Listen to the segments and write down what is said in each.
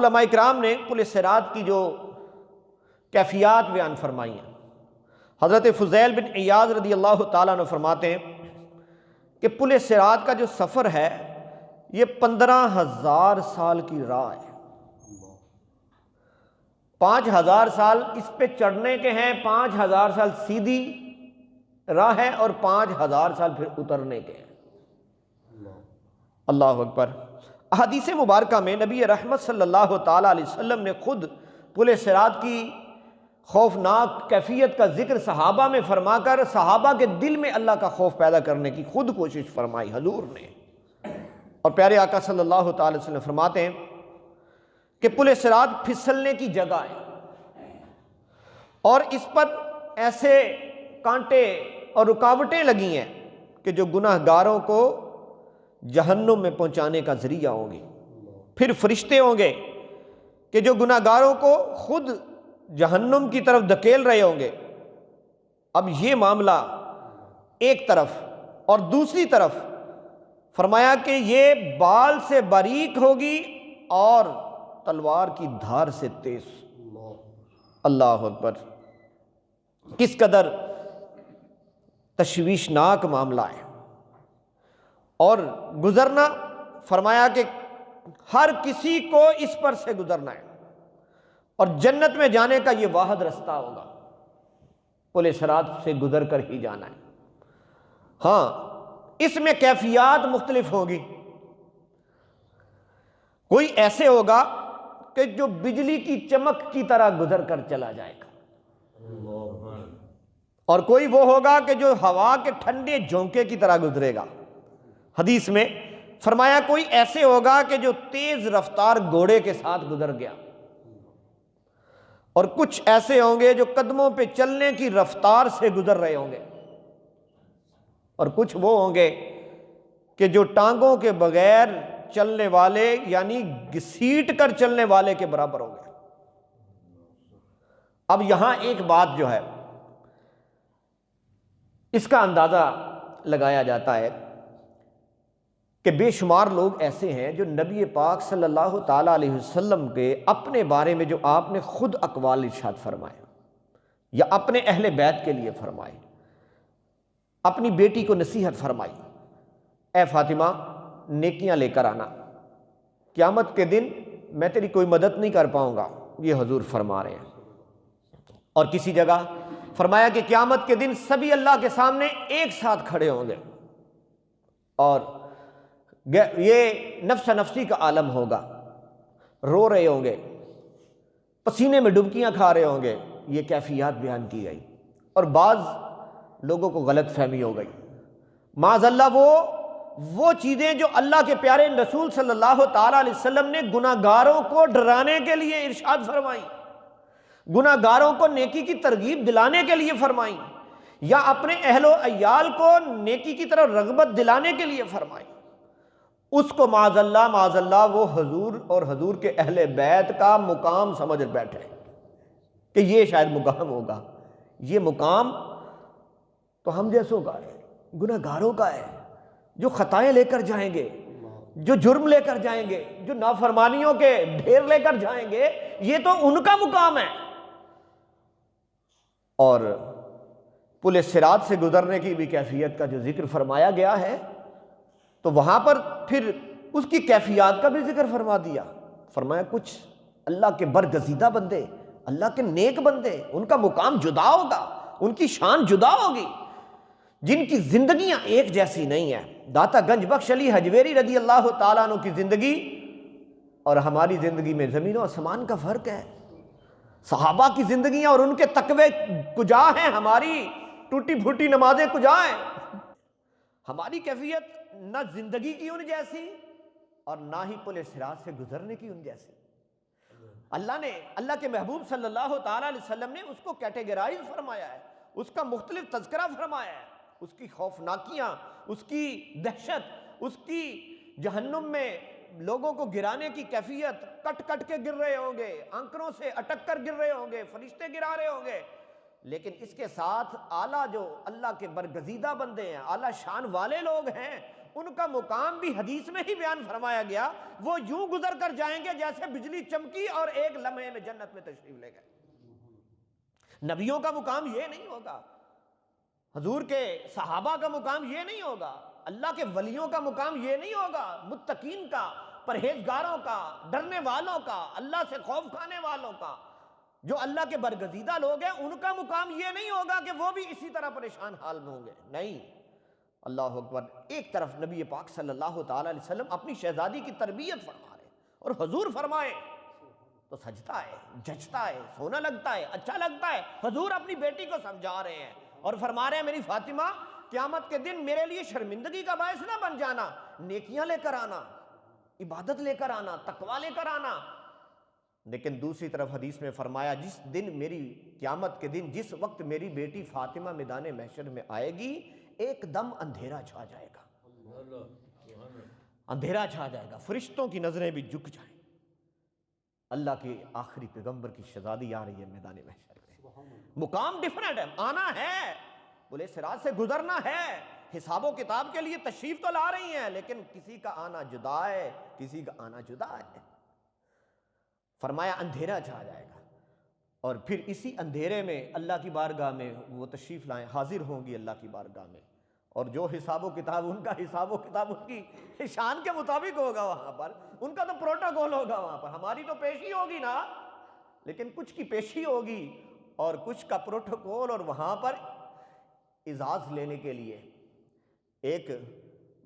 علماء کرام نے پل صراط کی جو کیفیات بیان فرمائی ہیں، حضرت فضیل بن عیاض رضی اللہ تعالیٰ عنہ فرماتے ہیں کہ پل صراط کا جو سفر ہے یہ 15,000 سال کی راہ ہے۔ 5,000 سال اس پہ چڑھنے کے ہیں، 5,000 سال سیدھی راہ ہے، اور 5,000 سال پھر اترنے کے ہیں۔ اللہ اکبر۔ احادیث مبارکہ میں نبی رحمت صلی اللہ تعالیٰ علیہ وسلم نے خود پل صراط کی خوفناک کیفیت کا ذکر صحابہ میں فرما کر صحابہ کے دل میں اللہ کا خوف پیدا کرنے کی خود کوشش فرمائی حضور نے۔ اور پیارے آقا صلی اللہ تعالی وسلم فرماتے ہیں کہ پل صراط پھسلنے کی جگہ ہے، اور اس پر ایسے کانٹے اور رکاوٹیں لگی ہیں کہ جو گناہ گاروں کو جہنم میں پہنچانے کا ذریعہ ہوں گی۔ پھر فرشتے ہوں گے کہ جو گناہ گاروں کو خود جہنم کی طرف دھکیل رہے ہوں گے۔ اب یہ معاملہ ایک طرف، اور دوسری طرف فرمایا کہ یہ بال سے باریک ہوگی اور تلوار کی دھار سے تیز۔ اللہ اکبر۔ کس قدر تشویشناک معاملہ ہے، اور گزرنا فرمایا کہ ہر کسی کو اس پر سے گزرنا ہے، اور جنت میں جانے کا یہ واحد رستہ ہوگا، پل صراط سے گزر کر ہی جانا ہے۔ ہاں، اس میں کیفیات مختلف ہوگی۔ کوئی ایسے ہوگا کہ جو بجلی کی چمک کی طرح گزر کر چلا جائے گا، اور کوئی وہ ہوگا کہ جو ہوا کے ٹھنڈے جھونکے کی طرح گزرے گا۔ حدیث میں فرمایا کوئی ایسے ہوگا کہ جو تیز رفتار گھوڑے کے ساتھ گزر گیا، اور کچھ ایسے ہوں گے جو قدموں پہ چلنے کی رفتار سے گزر رہے ہوں گے، اور کچھ وہ ہوں گے کہ جو ٹانگوں کے بغیر چلنے والے یعنی گھسیٹ کر چلنے والے کے برابر ہوں گے۔ اب یہاں ایک بات جو ہے اس کا اندازہ لگایا جاتا ہے کہ بے شمار لوگ ایسے ہیں جو نبی پاک صلی اللہ تعالیٰ علیہ وسلم کے اپنے بارے میں جو آپ نے خود اقوال ارشاد فرمائے یا اپنے اہل بیت کے لیے فرمائے، اپنی بیٹی کو نصیحت فرمائی، اے فاطمہ نیکیاں لے کر آنا، قیامت کے دن میں تیری کوئی مدد نہیں کر پاؤں گا، یہ حضور فرما رہے ہیں۔ اور کسی جگہ فرمایا کہ قیامت کے دن سبھی اللہ کے سامنے ایک ساتھ کھڑے ہوں گے، اور یہ نفس نفسی کا عالم ہوگا، رو رہے ہوں گے، پسینے میں ڈبکیاں کھا رہے ہوں گے۔ یہ کیفیات بیان کی گئی، اور بعض لوگوں کو غلط فہمی ہو گئی۔ معاذ اللہ وہ چیزیں جو اللہ کے پیارے رسول صلی اللہ تعالیٰ علیہ وسلم نے گناہ گاروں کو ڈرانے کے لیے ارشاد فرمائی، گناہ گاروں کو نیکی کی ترغیب دلانے کے لیے فرمائی، یا اپنے اہل و عیال کو نیکی کی طرف رغبت دلانے کے لیے فرمائی، اس کو معاذ اللہ وہ حضور اور حضور کے اہل بیت کا مقام سمجھ بیٹھے کہ یہ شاید مقام ہوگا۔ یہ مقام تو ہم جیسوں کا ہے، گناہ گاروں کا ہے، جو خطائیں لے کر جائیں گے، جو جرم لے کر جائیں گے، جو نافرمانیوں کے ڈھیر لے کر جائیں گے، یہ تو ان کا مقام ہے۔ اور پل صراط سے گزرنے کی بھی کیفیت کا جو ذکر فرمایا گیا ہے، تو وہاں پر پھر اس کی کیفیات کا بھی ذکر فرما دیا۔ فرمایا کچھ اللہ کے برگزیدہ بندے، اللہ کے نیک بندے، ان کا مقام جدا ہوگا، ان کی شان جدا ہوگی، جن کی زندگیاں ایک جیسی نہیں ہیں۔ داتا گنج بخش علی حجویری رضی اللہ تعالیٰ عنہ کی زندگی اور ہماری زندگی میں زمین و آسمان کا فرق ہے۔ صحابہ کی زندگیاں اور ان کے تقوی کجا ہیں، ہماری ٹوٹی پھوٹی نمازیں کجا ہیں۔ ہماری کیفیت نہ زندگی کی ان جیسی اور نہ ہی پل صراط سے گزرنے کی ان جیسی۔ اللہ کے محبوب صلی اللہ تعالیٰ علیہ وسلم نے اس کو کیٹیگرائز فرمایا ہے، اس کا مختلف تذکرہ فرمایا ہے، اس کی خوفناکیاں، اس کی دہشت، اس کی جہنم میں لوگوں کو گرانے کی کیفیت، کٹ کٹ کے گر رہے ہوں گے، آنکڑوں سے اٹک کر گر رہے ہوں گے، فرشتے گرا رہے ہوں گے، لیکن اس کے ساتھ اعلیٰ جو اللہ کے برگزیدہ بندے ہیں، اعلیٰ شان والے لوگ ہیں، ان کا مقام بھی حدیث میں ہی بیان فرمایا گیا، وہ یوں گزر کر جائیں گے جیسے بجلی چمکی اور ایک لمحے میں جنت میں تشریف لے گئے۔ نبیوں کا مقام یہ نہیں ہوگا، حضور کے صحابہ کا مقام یہ نہیں ہوگا، اللہ کے ولیوں کا مقام یہ نہیں ہوگا، متقین کا، پرہیزگاروں کا، ڈرنے والوں کا، اللہ سے خوف کھانے والوں کا، جو اللہ کے برگزیدہ لوگ ہیں، ان کا مقام یہ نہیں ہوگا کہ وہ بھی اسی طرح پریشان حال میں ہوں گے۔ نہیں، اللہ اکبر۔ ایک طرف نبی پاک صلی اللہ تعالی علیہ وسلم اپنی شہزادی کی تربیت فرما رہے ہیں، اور حضور فرمائے تو سجتا ہے، جچتا ہے، سونا لگتا ہے، اچھا لگتا ہے۔ حضور اپنی بیٹی کو سمجھا رہے ہیں اور فرما رہے ہیں میری فاطمہ، قیامت کے دن میرے لیے شرمندگی کا باعث نہ بن جانا، نیکیاں لے کر آنا، عبادت لے کر آنا، تقوی لے کر آنا۔ لیکن دوسری طرف حدیث میں فرمایا جس دن میری قیامت کے دن جس وقت میری بیٹی فاطمہ میدان محشر میں آئے گی، ایک دم اندھیرا چھا جائے گا، اندھیرا چھا جائے گا، فرشتوں کی نظریں بھی جھک جائیں۔ اللہ کے آخری پیغمبر کی شہزادی آ رہی ہے میدان محشر میں، مقام ڈیفرنٹ ہے، آنا ہے، بولے صراط سے گزرنا ہے، حساب و کتاب کے لیے تشریف تو لا رہی ہیں، لیکن کسی کا آنا جدا ہے، کسی کا آنا جدا ہے۔ فرمایا اندھیرا چھا جائے گا، اور پھر اسی اندھیرے میں اللہ کی بارگاہ میں وہ تشریف لائیں، حاضر ہوں گی اللہ کی بارگاہ میں، اور جو حساب و کتاب ان کا حساب و کتاب ان کی شان کے مطابق ہوگا، وہاں پر ان کا تو پروٹوکول ہوگا، وہاں پر ہماری تو پیشی ہوگی نا، لیکن کچھ کی پیشی ہوگی اور کچھ کا پروٹوکول، اور وہاں پر اعزاز لینے کے لیے ایک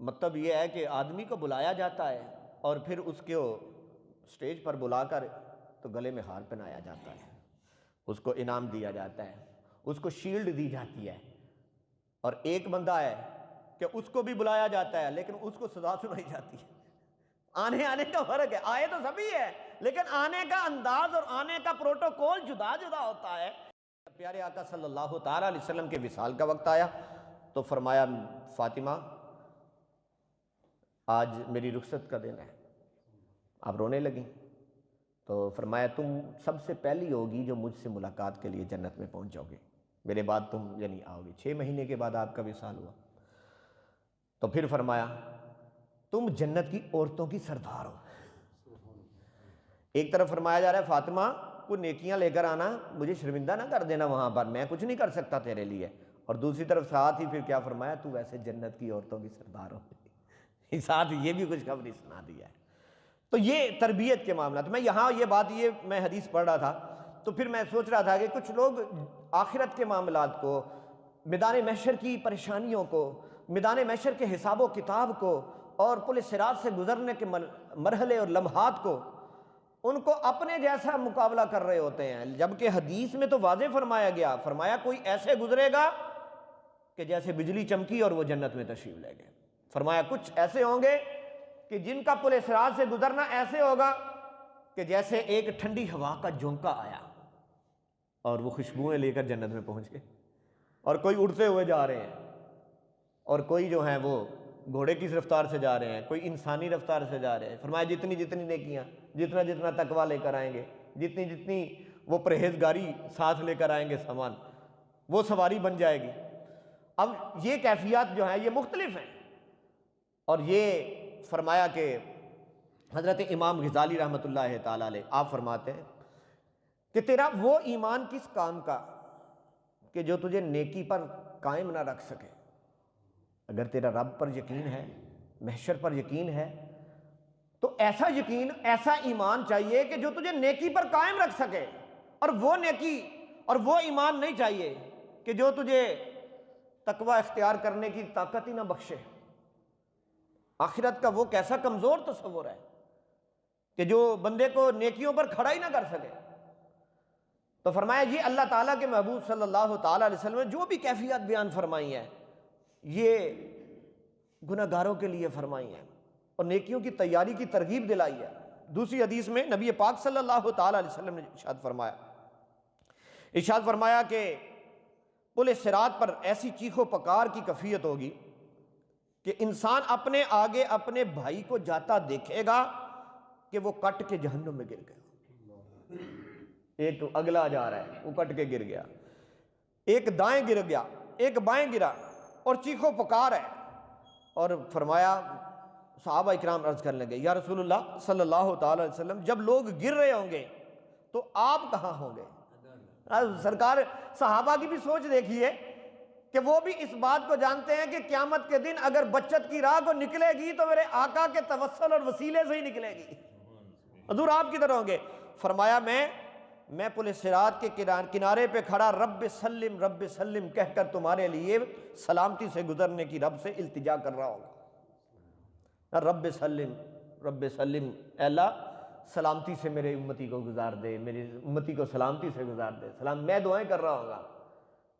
مطلب یہ ہے کہ آدمی کو بلایا جاتا ہے اور پھر اس کو سٹیج پر بلا کر تو گلے میں ہار پہنایا جاتا ہے، اس کو انعام دیا جاتا ہے، اس کو شیلڈ دی جاتی ہے، اور ایک بندہ ہے کہ اس کو بھی بلایا جاتا ہے لیکن اس کو سزا سنائی جاتی ہے۔ آنے کا فرق ہے، آئے تو سبھی ہے لیکن آنے کا انداز اور آنے کا پروٹوکول جدا جدا ہوتا ہے۔ پیارے آقا صلی اللہ تعالیٰ علیہ وسلم کے وصال کا وقت آیا تو فرمایا فاطمہ آج میری رخصت کا دن ہے۔ آپ رونے لگیں تو فرمایا تم سب سے پہلی ہوگی جو مجھ سے ملاقات کے لیے جنت میں پہنچ جاؤ گے، میرے بعد تم یعنی آؤ گے۔ 6 مہینے کے بعد آپ کا وصال ہوا تو پھر فرمایا تم جنت کی عورتوں کی سردار ہو۔ ایک طرف فرمایا جا رہا ہے فاطمہ کوئی نیکیاں لے کر آنا، مجھے شرمندہ نہ کر دینا، وہاں پر میں کچھ نہیں کر سکتا تیرے لیے، اور دوسری طرف ساتھ ہی پھر کیا فرمایا تو ویسے جنت کی عورتوں کی سردار ہو، ساتھ یہ بھی کچھ خبری سنا دیا ہے۔ تو یہ تربیت کے معاملات، میں یہاں یہ بات میں حدیث پڑھ رہا تھا تو پھر میں سوچ رہا تھا کہ کچھ لوگ آخرت کے معاملات کو، میدان محشر کی پریشانیوں کو، میدان محشر کے حساب و کتاب کو اور پل صراط سے گزرنے کے مرحلے اور لمحات کو ان کو اپنے جیسا مقابلہ کر رہے ہوتے ہیں، جبکہ حدیث میں تو واضح فرمایا گیا، فرمایا کوئی ایسے گزرے گا کہ جیسے بجلی چمکی اور وہ جنت میں تشریف لے گئے۔ فرمایا کچھ ایسے ہوں گے کہ جن کا پل صراط سے گزرنا ایسے ہوگا کہ جیسے ایک ٹھنڈی ہوا کا جھونکا آیا اور وہ خوشبوئیں لے کر جنت میں پہنچ گئے، اور کوئی اڑتے ہوئے جا رہے ہیں، اور کوئی جو ہیں وہ گھوڑے کی رفتار سے جا رہے ہیں، کوئی انسانی رفتار سے جا رہے ہیں۔ فرمایا جتنی جتنی نیکیاں، جتنا جتنا تقویٰ لے کر آئیں گے، جتنی جتنی وہ پرہیزگاری ساتھ لے کر آئیں گے سامان، وہ سواری بن جائے گی۔ اب یہ کیفیات جو ہیں یہ مختلف ہیں، اور یہ فرمایا کہ حضرت امام غزالی رحمۃ اللہ تعالیٰ علیہ آپ فرماتے ہیں کہ تیرا وہ ایمان کس کام کا کہ جو تجھے نیکی پر قائم نہ رکھ سکے۔ اگر تیرا رب پر یقین ہے، محشر پر یقین ہے، تو ایسا یقین، ایسا ایمان چاہیے کہ جو تجھے نیکی پر قائم رکھ سکے، اور وہ نیکی اور وہ ایمان نہیں چاہیے کہ جو تجھے تقوی اختیار کرنے کی طاقت ہی نہ بخشے۔ آخرت کا وہ کیسا کمزور تصور ہے کہ جو بندے کو نیکیوں پر کھڑا ہی نہ کر سکے۔ تو فرمایا یہ اللہ تعالیٰ کے محبوب صلی اللہ تعالیٰ علیہ وسلم نے جو بھی کیفیات بیان فرمائی ہیں یہ گناہگاروں کے لیے فرمائی ہیں اور نیکیوں کی تیاری کی ترغیب دلائی ہے۔ دوسری حدیث میں نبی پاک صلی اللہ تعالیٰ علیہ وسلم نے ارشاد فرمایا کہ پل صراط پر ایسی چیخ و پکار کی کیفیت ہوگی کہ انسان اپنے آگے اپنے بھائی کو جاتا دیکھے گا کہ وہ کٹ کے جہنم میں گر گیا، ایک اگلا جا رہا ہے وہ کٹ کے گر گیا، ایک دائیں گر گیا، ایک بائیں گرا، اور چیخ و پکار ہے، اور فرمایا صحابہ اکرام عرض کرنے لگے یا رسول اللہ صلی اللہ تعالی علیہ وسلم جب لوگ گر رہے ہوں گے تو آپ کہاں ہوں گے؟ سرکار صحابہ کی بھی سوچ دیکھیے کہ وہ بھی اس بات کو جانتے ہیں کہ قیامت کے دن اگر بچت کی راہ کو نکلے گی تو میرے آقا کے توسل اور وسیلے سے ہی نکلے گی۔ حضور آپ کدھر ہوں گے؟ فرمایا میں پل صراط کے کنارے پہ کھڑا رب سلم کہہ کر تمہارے لیے سلامتی سے گزرنے کی رب سے التجا کر رہا ہوں۔ رب سلم، اے اللہ سلامتی سے میرے امتی کو گزار دے، میری امتی کو سلامتی سے گزار دے، سلام میں دعائیں کر رہا ہوں گا۔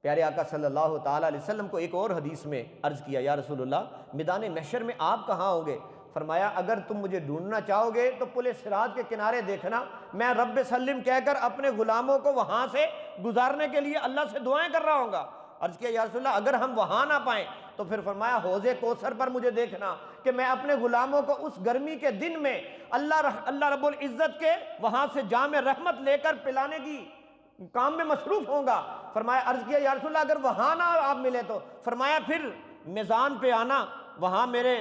پیارے آقا صلی اللہ تعالیٰ علیہ وسلم کو ایک اور حدیث میں عرض کیا یا رسول اللہ میدان محشر میں آپ کہاں ہوں گے؟ فرمایا اگر تم مجھے ڈھونڈنا چاہو گے تو پل صراط کے کنارے دیکھنا، میں رب سلم کہہ کر اپنے غلاموں کو وہاں سے گزارنے کے لیے اللہ سے دعائیں کر رہا ہوں گا۔ عرض کیا یا رسول اللہ اگر ہم وہاں نہ پائیں تو پھر فرمایا حوض کوثر پر مجھے دیکھنا کہ میں اپنے غلاموں کو اس گرمی کے دن میں اللہ رب العزت کے وہاں سے جام رحمت لے کر پلانے کی کام میں مصروف ہوں گا۔ فرمایا عرض کیا یا رسول اللہ اگر وہاں نہ آپ ملے تو فرمایا پھر میزان پہ آنا، وہاں میرے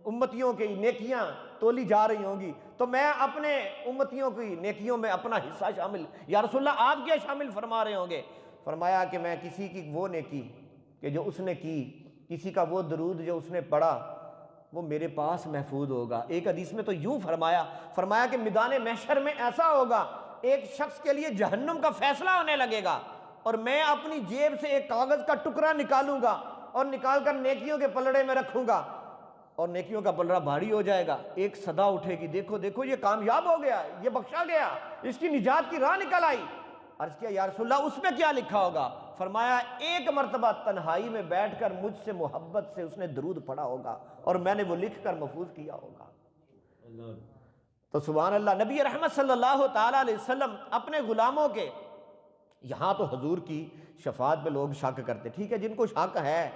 امتیوں کی نیکیاں تولی جا رہی ہوں گی تو میں اپنے امتیوں کی نیکیوں میں اپنا حصہ شامل، یا رسول اللہ آپ کیا شامل فرما رہے ہوں گے؟ فرمایا کہ میں کسی کی وہ نیکی کہ جو اس نے کی، کسی کا وہ درود جو اس نے پڑھا وہ میرے پاس محفوظ ہوگا۔ ایک حدیث میں تو یوں فرمایا کہ میدان محشر میں ایسا ہوگا ایک شخص کے لیے جہنم کا فیصلہ ہونے لگے گا اور میں اپنی جیب سے ایک کاغذ کا ٹکڑا نکالوں گا اور نکال کر نیکیوں کے پلڑے میں رکھوں گا اور نیکیوں کا پلڑا بھاری ہو جائے گا، ایک صدا اٹھے گی دیکھو دیکھو یہ کامیاب ہو گیا، یہ بخشا گیا، اس کی نجات کی راہ نکل آئی۔ عرض کیا یا رسول اللہ اس میں کیا لکھا ہوگا؟ فرمایا ایک مرتبہ تنہائی میں بیٹھ کر مجھ سے محبت سے اس نے درود پڑھا ہوگا اور میں نے وہ لکھ کر محفوظ کیا ہوگا۔ تو سبحان اللہ، نبی رحمت صلی اللہ تعالیٰ علیہ وسلم اپنے غلاموں کے، یہاں تو حضور کی شفاعت پہ لوگ شک کرتے، ٹھیک ہے جن کو شک ہے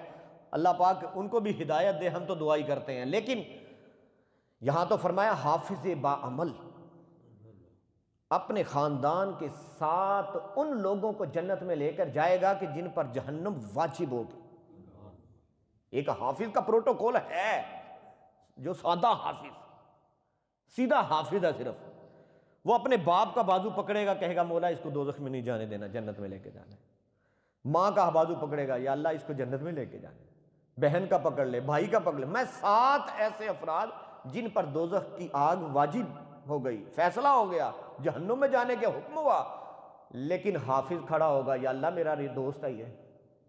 اللہ پاک ان کو بھی ہدایت دے، ہم تو دعائی کرتے ہیں، لیکن یہاں تو فرمایا حافظ با عمل اپنے خاندان کے ساتھ ان لوگوں کو جنت میں لے کر جائے گا کہ جن پر جہنم واجب ہوگی۔ ایک حافظ کا پروٹوکول ہے، جو سادہ حافظ، سیدھا حافظ ہے صرف، وہ اپنے باپ کا بازو پکڑے گا کہے گا مولا اس کو دوزخ میں نہیں جانے دینا، جنت میں لے کے جانا ہے۔ ماں کا بازو پکڑے گا یا اللہ اس کو جنت میں لے کے جانا ہے۔ بہن کا پکڑ لے، بھائی کا پکڑ لے، میں 7 ایسے افراد جن پر دوزخ کی آگ واجب ہو گئی، فیصلہ ہو گیا، جہنم میں جانے کے حکم ہوا، لیکن حافظ کھڑا ہوگا یا اللہ میرا یہ دوست ہے،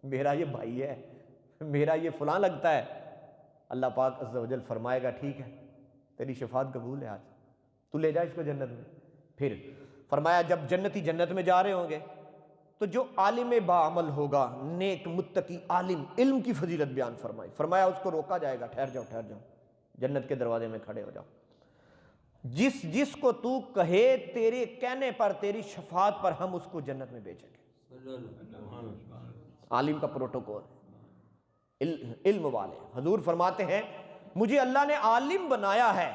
میرا یہ بھائی ہے، میرا یہ فلاں لگتا ہے۔ اللہ پاک عز و جل فرمائے گا ٹھیک ہے تیری شفاعت قبول ہے، آج تو لے جا اس کو جنت میں۔ پھر فرمایا جب جنتی جنت میں جا رہے ہوں گے تو جو عالم باعمل ہوگا، نیک متقی عالم، علم کی فضیلت بیان فرمائی، فرمایا اس کو روکا جائے گا، ٹھہر جاؤ جنت کے دروازے میں کھڑے ہو جاؤ، جس کو تو کہے تیرے کہنے پر تیری شفاعت پر ہم اس کو جنت میں بھیجیں گے۔ عالم کا پروٹوکول، علم والے۔ حضور فرماتے ہیں مجھے اللہ نے عالم بنایا ہے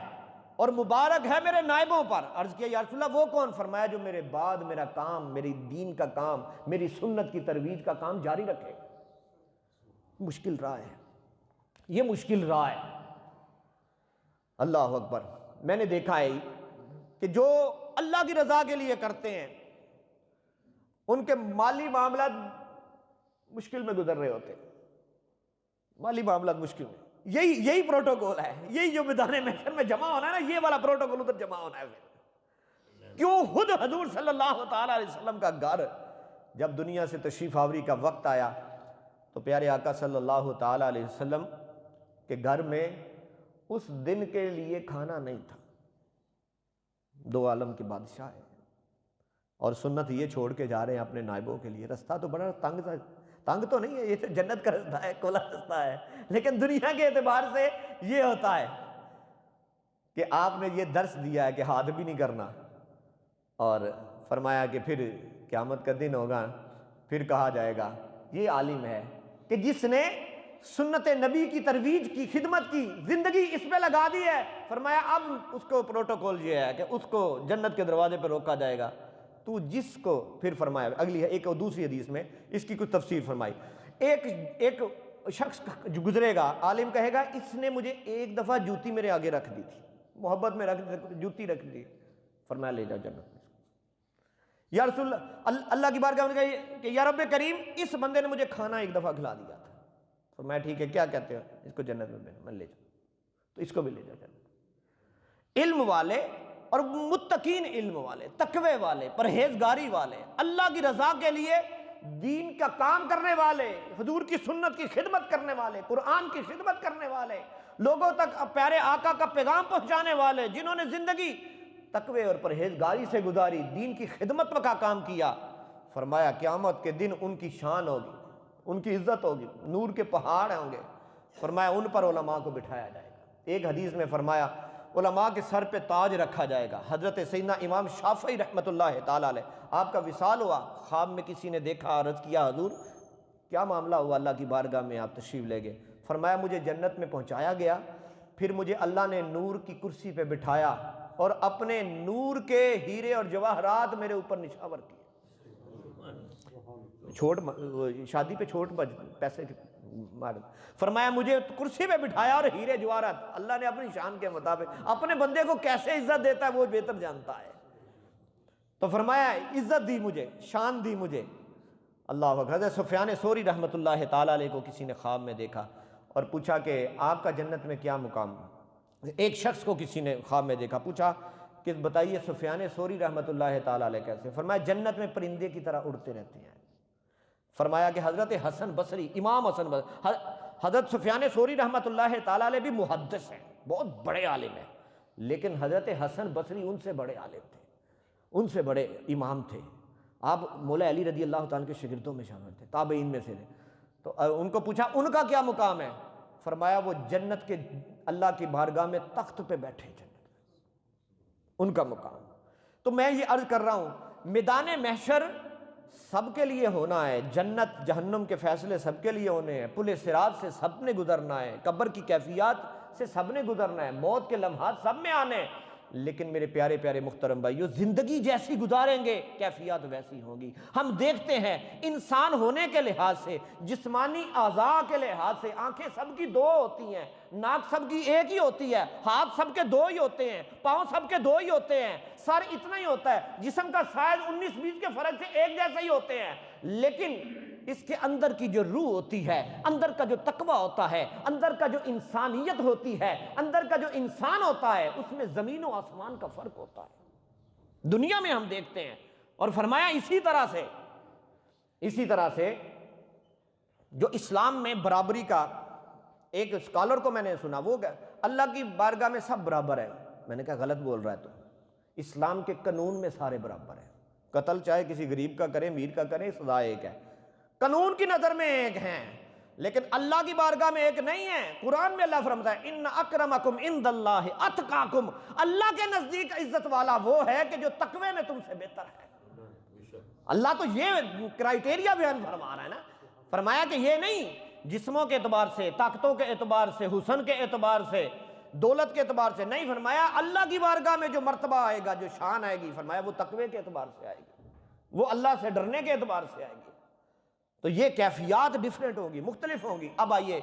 اور مبارک ہے میرے نائبوں پر۔ عرض کیا یا رسول اللہ وہ کون؟ فرمایا جو میرے بعد میرا کام، میری دین کا کام، میری سنت کی ترویج کا کام جاری رکھے۔ مشکل راہ ہے، یہ مشکل راہ ہے۔ اللہ اکبر۔ میں نے دیکھا ہے کہ جو اللہ کی رضا کے لیے کرتے ہیں ان کے مالی معاملات مشکل میں گزر رہے ہوتے ہیں، مالی معاملات مشکل میں۔ یہی پروٹوکول ہے، یہی جو میدان محشر میں جمع ہونا ہے نا، یہ والا پروٹوکول ادھر جمع ہونا ہے۔ کیوں؟ خود حضور صلی اللہ تعالیٰ علیہ وسلم کا گھر جب دنیا سے تشریف آوری کا وقت آیا تو پیارے آقا صلی اللہ تعالیٰ علیہ وسلم کے گھر میں اس دن کے لیے کھانا نہیں تھا۔ 2 عالم کے بادشاہ ہیں اور سنت یہ چھوڑ کے جا رہے ہیں اپنے نائبوں کے لیے۔ رستہ تو بڑا تنگ تو نہیں ہے، یہ تو جنت کا رستہ ہے، کھلا رستہ ہے، لیکن دنیا کے اعتبار سے یہ ہوتا ہے کہ آپ نے یہ درس دیا ہے کہ ہاتھ بھی نہیں کرنا، اور فرمایا کہ پھر قیامت کا دن ہوگا پھر کہا جائے گا یہ عالم ہے کہ جس نے سنت نبی کی ترویج کی، خدمت کی، زندگی اس پہ لگا دی ہے۔ فرمایا اب اس کو پروٹوکول یہ ہے کہ اس کو جنت کے دروازے پہ روکا جائے گا۔ تو جس کو، پھر فرمایا اگلی ایک اور دوسری حدیث میں اس کی کچھ تفسیر فرمائی، ایک شخص جو گزرے گا، عالم کہے گا اس نے مجھے ایک دفعہ جوتی میرے آگے رکھ دی تھی، محبت میں جوتی رکھ دی، فرمایا لے جاؤ جنت میں۔ یا رسول اللہ کی بارگاہ میں کہا کہ یا رب کریم اس بندے نے مجھے کھانا ایک دفعہ کھلا دیا تھا، فرمایا ٹھیک ہے، کیا کہتے ہو؟ اس کو جنت میں لے جاؤ، تو اس کو بھی لے جاؤ جنت۔ علم والے اور متقین، علم والے، تقوی والے، پرہیزگاری والے، اللہ کی رضا کے لیے دین کا کام کرنے والے، حضور کی سنت کی خدمت کرنے والے، قرآن کی خدمت کرنے والے، لوگوں تک پیارے آقا کا پیغام پہنچانے والے، جنہوں نے زندگی تقوی اور پرہیزگاری سے گزاری، دین کی خدمت کا کام کیا، فرمایا قیامت کے دن ان کی شان ہوگی، ان کی عزت ہوگی، نور کے پہاڑ ہوں گے، فرمایا ان پر علماء کو بٹھایا جائے گا۔ ایک حدیث میں فرمایا علماء کے سر پہ تاج رکھا جائے گا۔ حضرت سیدنا امام شافعی رحمۃ اللہ تعالیٰ علیہ، آپ کا وصال ہوا، خواب میں کسی نے دیکھا، عرض کیا حضور کیا معاملہ ہوا؟ اللہ کی بارگاہ میں آپ تشریف لے گئے، فرمایا مجھے جنت میں پہنچایا گیا، پھر مجھے اللہ نے نور کی کرسی پہ بٹھایا اور اپنے نور کے ہیرے اور جواہرات میرے اوپر نشاور کیے۔ چھوٹ شادی پہ چھوٹ پیسے فرمایا مجھے کرسی پہ بٹھایا اور ہیرے جواہرات، اللہ نے اپنی شان کے مطابق اپنے بندے کو کیسے عزت دیتا ہے وہ بہتر جانتا ہے، تو فرمایا عزت دی مجھے، شان دی مجھے۔ اللہ اکبر۔ حضرت سفیان ثوری رحمۃ اللہ تعالیٰ علیہ کو کسی نے خواب میں دیکھا اور پوچھا کہ آپ کا جنت میں کیا مقام؟ ایک شخص کو کسی نے خواب میں دیکھا، پوچھا کہ بتائیے سفیان ثوری رحمۃ اللہ تعالیٰ علیہ کیسے؟ فرمایا جنت میں پرندے کی طرح اڑتے رہتے ہیں۔ فرمایا کہ حضرت حسن بصری، امام حسن بصری، حضرت سفیان ثوری رحمۃ اللہ تعالیٰ علیہ بھی محدث ہیں، بہت بڑے عالم ہیں، لیکن حضرت حسن بصری ان سے بڑے عالم تھے، ان سے بڑے امام تھے، آپ مولا علی رضی اللہ تعالیٰ کے شاگردوں میں شامل تھے، تابعین میں سے تھے۔ تو ان کو پوچھا ان کا کیا مقام ہے؟ فرمایا وہ جنت کے اللہ کی بارگاہ میں تخت پہ بیٹھے، جنت میں ان کا مقام۔ تو میں یہ عرض کر رہا ہوں میدان محشر سب کے لیے ہونا ہے، جنت جہنم کے فیصلے سب کے لیے ہونے ہیں، پل صراط سے سب نے گزرنا ہے، قبر کی کیفیات سے سب نے گزرنا ہے، موت کے لمحات سب میں آنے ہیں، لیکن میرے پیارے پیارے محترم بھائیو زندگی جیسی گزاریں گے کیفیات ویسی ہوں گی۔ ہم دیکھتے ہیں انسان ہونے کے لحاظ سے، جسمانی اعضاء کے لحاظ سے، آنکھیں سب کی دو ہوتی ہیں، ناک سب کی ایک ہی ہوتی ہے، ہاتھ سب کے دو ہی ہوتے ہیں، پاؤں سب کے دو ہی ہوتے ہیں، سر اتنا ہی ہوتا ہے، جسم کا سائز 19-20 کے فرق سے ایک جیسے ہی ہوتے ہیں، لیکن اس کے اندر کی جو روح ہوتی ہے، اندر کا جو تقویٰ ہوتا ہے، اندر کا جو انسانیت ہوتی ہے، اندر کا جو انسان ہوتا ہے، اس میں زمین و آسمان کا فرق ہوتا ہے، دنیا میں ہم دیکھتے ہیں۔ اور فرمایا اسی طرح سے جو اسلام میں برابری کا، ایک اسکالر کو میں نے سنا، وہ اللہ کی بارگاہ میں سب برابر ہے، میں نے کہا غلط بول رہا ہے، تو اسلام کے قانون میں سارے برابر ہیں، قتل چاہے کسی غریب کا کرے، امیر کا کرے، سزا ایک ہے، قانون کی نظر میں ایک ہیں، لیکن اللہ کی بارگاہ میں ایک نہیں ہے۔ قرآن میں اللہ فرماتا ہے ان اکرمکم عند اللہ اتقاکم، اللہ کے نزدیک عزت والا وہ ہے کہ جو تقوی میں تم سے بہتر ہے۔ اللہ تو یہ کرائیٹیریا بیان فرما رہا ہے نا، فرمایا کہ یہ نہیں جسموں کے اعتبار سے، طاقتوں کے اعتبار سے، حسن کے اعتبار سے، دولت کے اعتبار سے نہیں، فرمایا اللہ کی بارگاہ میں جو مرتبہ آئے گا، جو شان آئے گی، فرمایا وہ تقوی کے اعتبار سے آئے گی، وہ اللہ سے ڈرنے کے اعتبار سے آئے گی۔ تو یہ کیفیات ڈیفرنٹ ہوگی، مختلف ہوں گی۔ اب آئیے